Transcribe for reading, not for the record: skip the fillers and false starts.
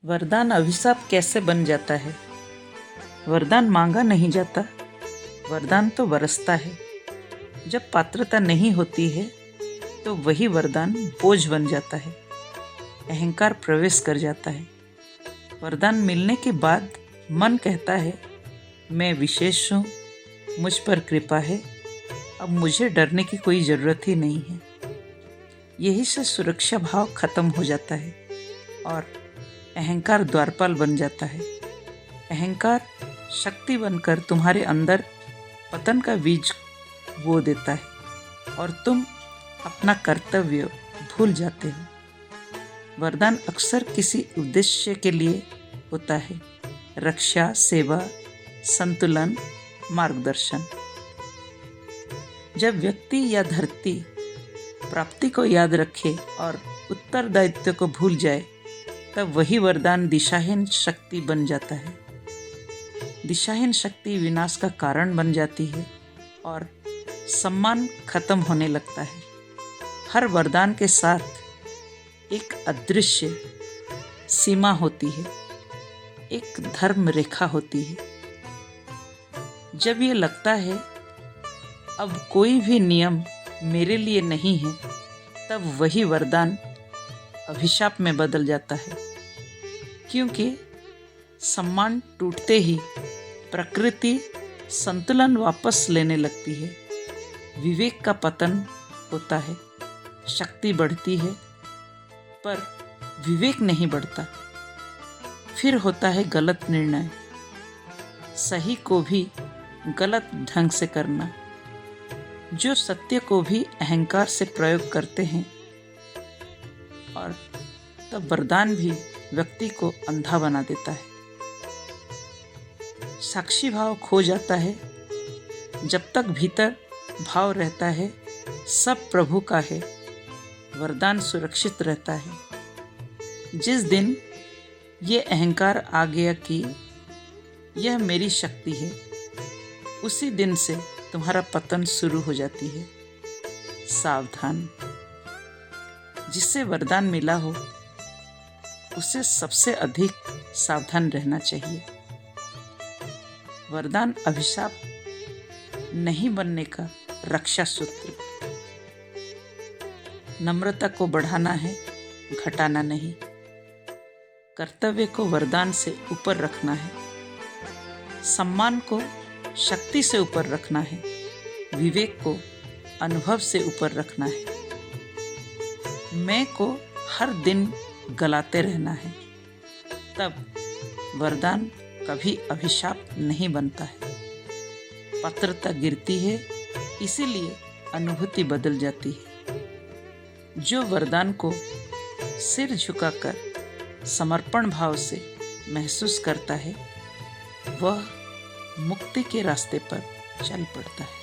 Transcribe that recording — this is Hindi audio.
वरदान अभिशाप कैसे बन जाता है? वरदान मांगा नहीं जाता, वरदान तो बरसता है। जब पात्रता नहीं होती है तो वही वरदान बोझ बन जाता है, अहंकार प्रवेश कर जाता है। वरदान मिलने के बाद मन कहता है मैं विशेष हूँ, मुझ पर कृपा है, अब मुझे डरने की कोई ज़रूरत ही नहीं है। यही से सुरक्षा भाव खत्म हो जाता है और अहंकार द्वारपाल बन जाता है। अहंकार शक्ति बनकर तुम्हारे अंदर पतन का बीज बो देता है और तुम अपना कर्तव्य भूल जाते हो। वरदान अक्सर किसी उद्देश्य के लिए होता है, रक्षा, सेवा, संतुलन, मार्गदर्शन। जब व्यक्ति या धरती प्राप्ति को याद रखे और उत्तरदायित्व को भूल जाए, तब वही वरदान दिशाहीन शक्ति बन जाता है। दिशाहीन शक्ति विनाश का कारण बन जाती है और सम्मान खत्म होने लगता है। हर वरदान के साथ एक अदृश्य सीमा होती है, एक धर्म रेखा होती है। जब ये लगता है अब कोई भी नियम मेरे लिए नहीं है, तब वही वरदान अभिशाप में बदल जाता है। क्योंकि सम्मान टूटते ही प्रकृति संतुलन वापस लेने लगती है, विवेक का पतन होता है, शक्ति बढ़ती है पर विवेक नहीं बढ़ता। फिर होता है गलत निर्णय, सही को भी गलत ढंग से करना। जो सत्य को भी अहंकार से प्रयोग करते हैं और तब वरदान भी व्यक्ति को अंधा बना देता है। साक्षी भाव खो जाता है। जब तक भीतर भाव रहता है सब प्रभु का है, वरदान सुरक्षित रहता है। जिस दिन ये अहंकार आ गया कि यह मेरी शक्ति है, उसी दिन से तुम्हारा पतन शुरू हो जाती है। सावधान, जिससे वरदान मिला हो उसे सबसे अधिक सावधान रहना चाहिए। वरदान अभिशाप नहीं बनने का रक्षा सूत्र। नम्रता को बढ़ाना है, घटाना नहीं। कर्तव्य को वरदान से ऊपर रखना है, सम्मान को शक्ति से ऊपर रखना है, विवेक को अनुभव से ऊपर रखना है, मैं को हर दिन गलाते रहना है। तब वरदान कभी अभिशाप नहीं बनता है। पात्रता गिरती है, इसीलिए अनुभूति बदल जाती है। जो वरदान को सिर झुकाकर समर्पण भाव से महसूस करता है, वह मुक्ति के रास्ते पर चल पड़ता है।